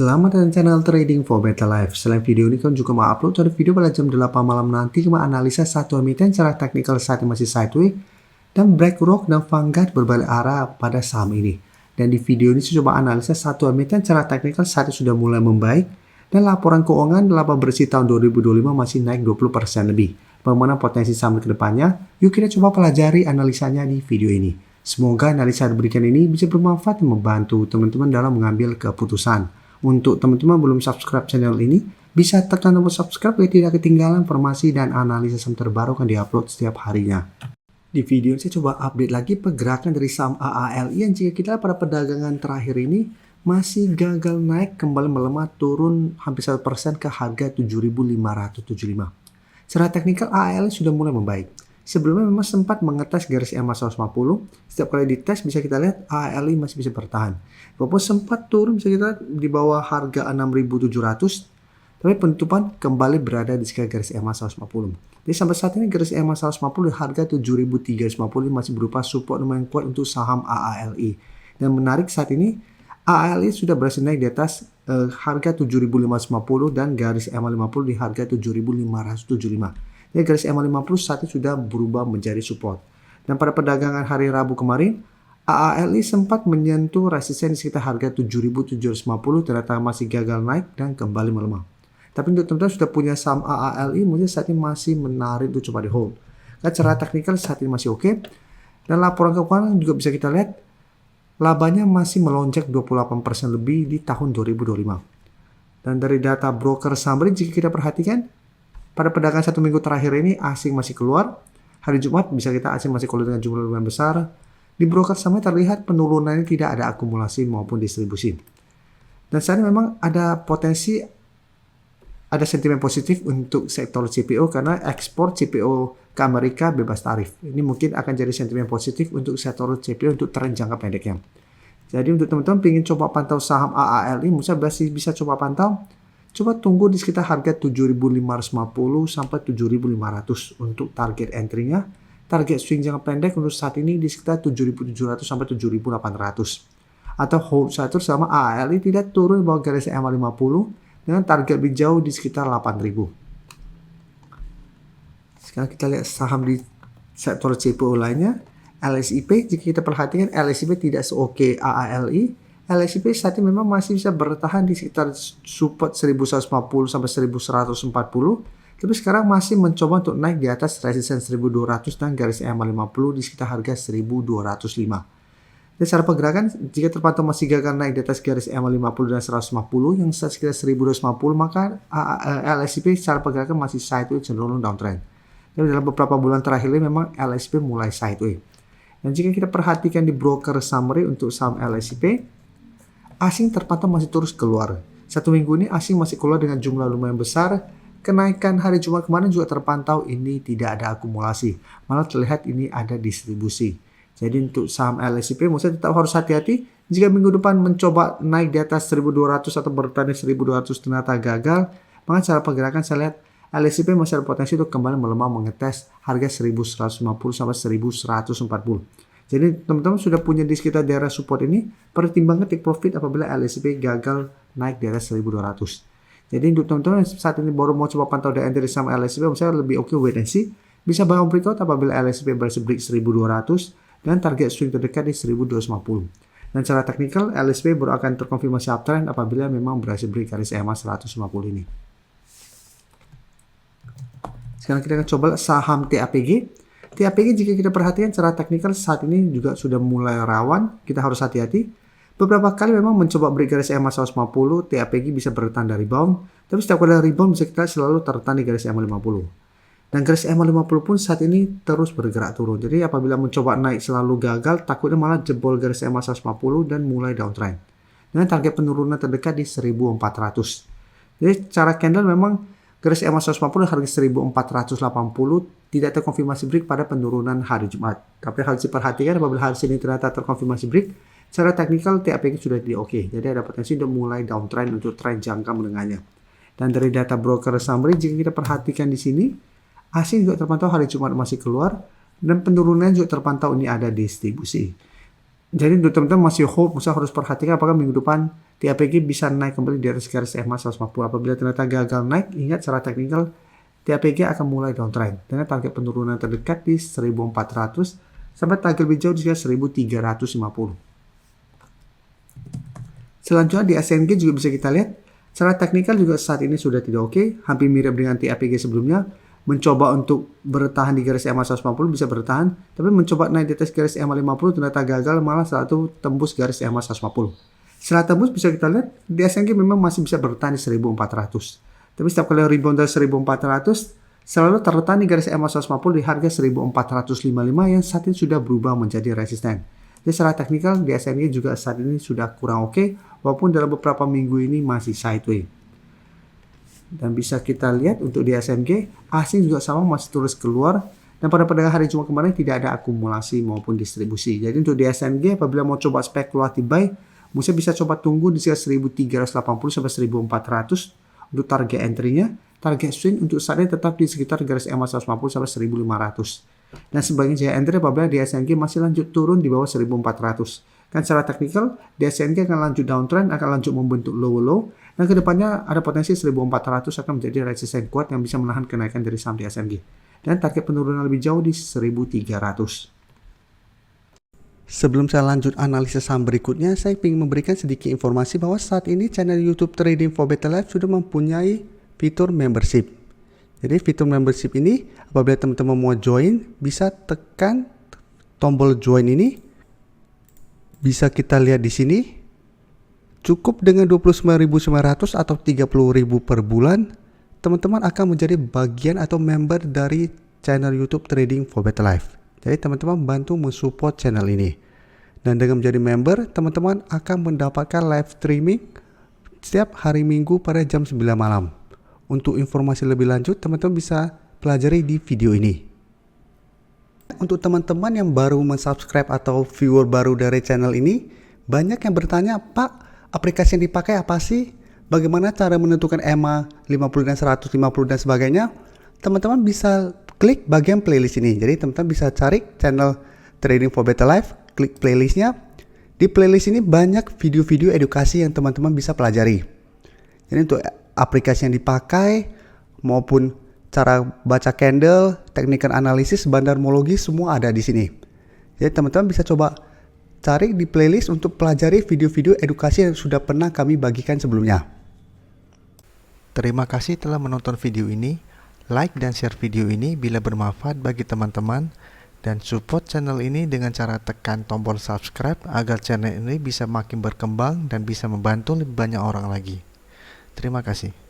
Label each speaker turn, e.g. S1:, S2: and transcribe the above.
S1: Selamat datang channel Trading for Better Life. Selain video ini, kan juga mau upload ada video pada jam 8 malam nanti cuma analisa satu emiten secara teknikal saat ini masih sideways dan BlackRock dan Vanguard berbalik arah pada saham ini. Dan di video ini saya coba analisa satu emiten secara teknikal saat ini sudah mulai membaik dan laporan keuangan laba bersih tahun 2025 masih naik 20% lebih. Bagaimana potensi saham ke depannya? Yuk kita coba pelajari analisanya di video ini. Semoga analisa yang diberikan ini bisa bermanfaat dan membantu teman-teman dalam mengambil keputusan. Untuk teman-teman belum subscribe channel ini, bisa tekan tombol subscribe biar tidak ketinggalan informasi dan analisis saham terbaru yang diupload setiap harinya. Di video ini saya coba update lagi pergerakan dari saham AALI yang jika kita lihat pada perdagangan terakhir ini masih gagal naik, kembali melemah turun hampir 1% ke harga 7.575. Secara teknikal AALI sudah mulai membaik. Sebelumnya memang sempat mengetes garis EMA 150. Setiap kali dites bisa kita lihat AALI masih bisa bertahan. Walaupun sempat turun bisa kita lihat di bawah harga 6.700, tapi penutupan kembali berada di sekitar garis EMA 150. Jadi sampai saat ini garis EMA 150 di harga 7.350 masih berupa support lumayan kuat untuk saham AALI. Dan menarik saat ini AALI sudah berhasil naik di atas harga 7.550 dan garis EMA 50 di harga 7.575. Ya, garis EMA 50 saat ini sudah berubah menjadi support. Dan pada perdagangan hari Rabu kemarin, AALI sempat menyentuh resisten di sekitar harga 7.750, ternyata masih gagal naik dan kembali melemah. Tapi untuk teman-teman sudah punya saham AALI, mungkin saat ini masih menarik untuk coba di hold. Karena secara teknikal saat ini masih oke. Dan laporan keuangan juga bisa kita lihat, labanya masih melonjak 28% lebih di tahun 2025. Dan dari data broker summary jika kita perhatikan, pada perdagangan satu minggu terakhir ini asing masih keluar. Hari Jumat bisa kita asing masih keluar dengan jumlah lumayan besar. Di broker summary terlihat penurunannya tidak ada akumulasi maupun distribusi. Dan saat ini memang ada potensi, ada sentimen positif untuk sektor CPO karena ekspor CPO ke Amerika bebas tarif. Ini mungkin akan jadi sentimen positif untuk sektor CPO untuk tren jangka pendeknya. Jadi untuk teman-teman ingin coba pantau saham AALI, misalnya bisa coba pantau. Coba tunggu di sekitar harga 7.550 sampai 7.500 untuk target entry-nya. Target swing jangka pendek untuk saat ini di sekitar 7.700 sampai 7.800. Atau hold satu sama AALI tidak turun di bawah garis EMA 50 dengan target lebih jauh di sekitar 8.000. Sekarang kita lihat saham di sektor CPO lainnya. LSIP, jika kita perhatikan LSIP tidak seoke AALI. LSIP saat ini memang masih bisa bertahan di sekitar support 1150 sampai 1140, tapi sekarang masih mencoba untuk naik di atas resisten 1200 dan garis EMA 50 di sekitar harga 1205. Dan secara pergerakan jika terpantau masih gagal naik di atas garis EMA 50 dan 150 yang sekitar 1250, maka LSIP secara pergerakan masih sideways cenderung downtrend. Dan dalam beberapa bulan terakhir ini memang LSIP mulai sideways. Dan jika kita perhatikan di broker summary untuk saham LSIP, asing terpantau masih terus keluar. Satu minggu ini asing masih keluar dengan jumlah lumayan besar. Kenaikan hari Jumat kemarin juga terpantau ini tidak ada akumulasi. Malah terlihat ini ada distribusi. Jadi untuk saham LSIP maksudnya tetap harus hati-hati. Jika minggu depan mencoba naik di atas 1.200 atau bertahan di 1.200 ternyata gagal, maka cara pergerakan saya lihat LSIP masih ada potensi untuk kembali melemah mengetes harga 1.150 sampai 1.140. Jadi teman-teman sudah punya di sekitar daerah support ini, pertimbangkan take profit apabila LSIP gagal naik di atas 1.200. Jadi untuk teman-teman saat ini baru mau coba pantau dari entry sama LSIP, saya lebih oke wait and see. Bisa bangun breakout apabila LSIP berhasil break 1.200 dan target swing terdekat di 1.250. Dan secara teknikal LSIP baru akan terkonfirmasi uptrend apabila memang berhasil break garis EMA 150 ini. Sekarang kita akan coba saham TAPG. TAPG jika kita perhatikan secara teknikal saat ini juga sudah mulai rawan, kita harus hati-hati. Beberapa kali memang mencoba break garis EMA 150, TAPG bisa bertahan dari rebound, tapi setiap kali rebound bisa kita selalu tertahan di garis EMA 50. Dan garis EMA 50 pun saat ini terus bergerak turun. Jadi apabila mencoba naik selalu gagal, takutnya malah jebol garis EMA 150 dan mulai downtrend. Dengan target penurunan terdekat di 1.400. Jadi cara candle memang garis EMA 150 harga 1.480 tidak terkonfirmasi break pada penurunan hari Jumat. Tapi harus diperhatikan apabila hari ini ternyata terkonfirmasi break, secara teknikal TAPG sudah di oke. Jadi ada potensi untuk mulai downtrend untuk tren jangka menengahnya. Dan dari data broker summary jika kita perhatikan di sini, asing juga terpantau hari Jumat masih keluar dan penurunan juga terpantau ini ada distribusi. Jadi untuk teman-teman masih hold, harus perhatikan apakah minggu depan TAPG bisa naik kembali di atas garis EMA 150. Apabila ternyata gagal naik, ingat secara teknikal TAPG akan mulai downtrend dengan target penurunan terdekat di 1400 sampai target lebih jauh di sekitar 1350. Selanjutnya di SNG juga bisa kita lihat secara teknikal juga saat ini sudah tidak oke, hampir mirip dengan TAPG sebelumnya. Mencoba untuk bertahan di garis EMA 150 bisa bertahan, tapi mencoba naik di atas garis EMA 50 ternyata gagal, malah saat itu tembus garis EMA 150. Setelah tembus bisa kita lihat di SNG memang masih bisa bertahan di 1400. Tapi setiap kali rebound dari 1400 selalu tertahan di garis EMA 150 di harga 1455 yang saat ini sudah berubah menjadi resisten. Jadi secara teknikal di SNG juga saat ini sudah kurang oke, walaupun dalam beberapa minggu ini masih sideways. Dan bisa kita lihat untuk di SNG, asing juga sama masih terus keluar. Dan pada perdagangan hari Jumat kemarin tidak ada akumulasi maupun distribusi. Jadi untuk di SNG apabila mau coba spekulatif buy, Musa bisa coba tunggu di sekitar 1380 sampai 1400 untuk target entry-nya. Target swing untuk saat ini tetap di sekitar garis EMA 150 sampai 1500. Dan sebagai entry apabila di SNG masih lanjut turun di bawah 1400. Kan secara teknikal, di SNG akan lanjut downtrend, akan lanjut membentuk low. Dan kedepannya ada potensi 1400 akan menjadi resisten kuat yang bisa menahan kenaikan dari saham di SNG. Dan target penurunan lebih jauh di 1300. Sebelum saya lanjut analisis saham berikutnya, saya ingin memberikan sedikit informasi bahwa saat ini channel YouTube Trading for Better Life sudah mempunyai fitur membership. Jadi fitur membership ini apabila teman-teman mau join, bisa tekan tombol join ini. Bisa kita lihat di sini. Cukup dengan 29.900 atau 30.000 per bulan, teman-teman akan menjadi bagian atau member dari channel YouTube Trading for Better Life. Jadi teman-teman bantu mensupport channel ini. Dan dengan menjadi member, teman-teman akan mendapatkan live streaming setiap hari Minggu pada jam 9 malam. Untuk informasi lebih lanjut, teman-teman bisa pelajari di video ini. Untuk teman-teman yang baru mensubscribe atau viewer baru dari channel ini, banyak yang bertanya, Pak, aplikasi yang dipakai apa sih? Bagaimana cara menentukan EMA 50 dan 150 dan sebagainya? Teman-teman bisa klik bagian playlist ini. Jadi teman-teman bisa cari channel Trading for Better Life, klik playlistnya. Di playlist ini banyak video-video edukasi yang teman-teman bisa pelajari. Jadi untuk aplikasi yang dipakai maupun cara baca candle, teknikal analisis, bandarmologi semua ada di sini. Jadi teman-teman bisa coba cari di playlist untuk pelajari video-video edukasi yang sudah pernah kami bagikan sebelumnya. Terima kasih telah menonton video ini. Like dan share video ini bila bermanfaat bagi teman-teman. Dan support channel ini dengan cara tekan tombol subscribe agar channel ini bisa makin berkembang dan bisa membantu lebih banyak orang lagi. Terima kasih.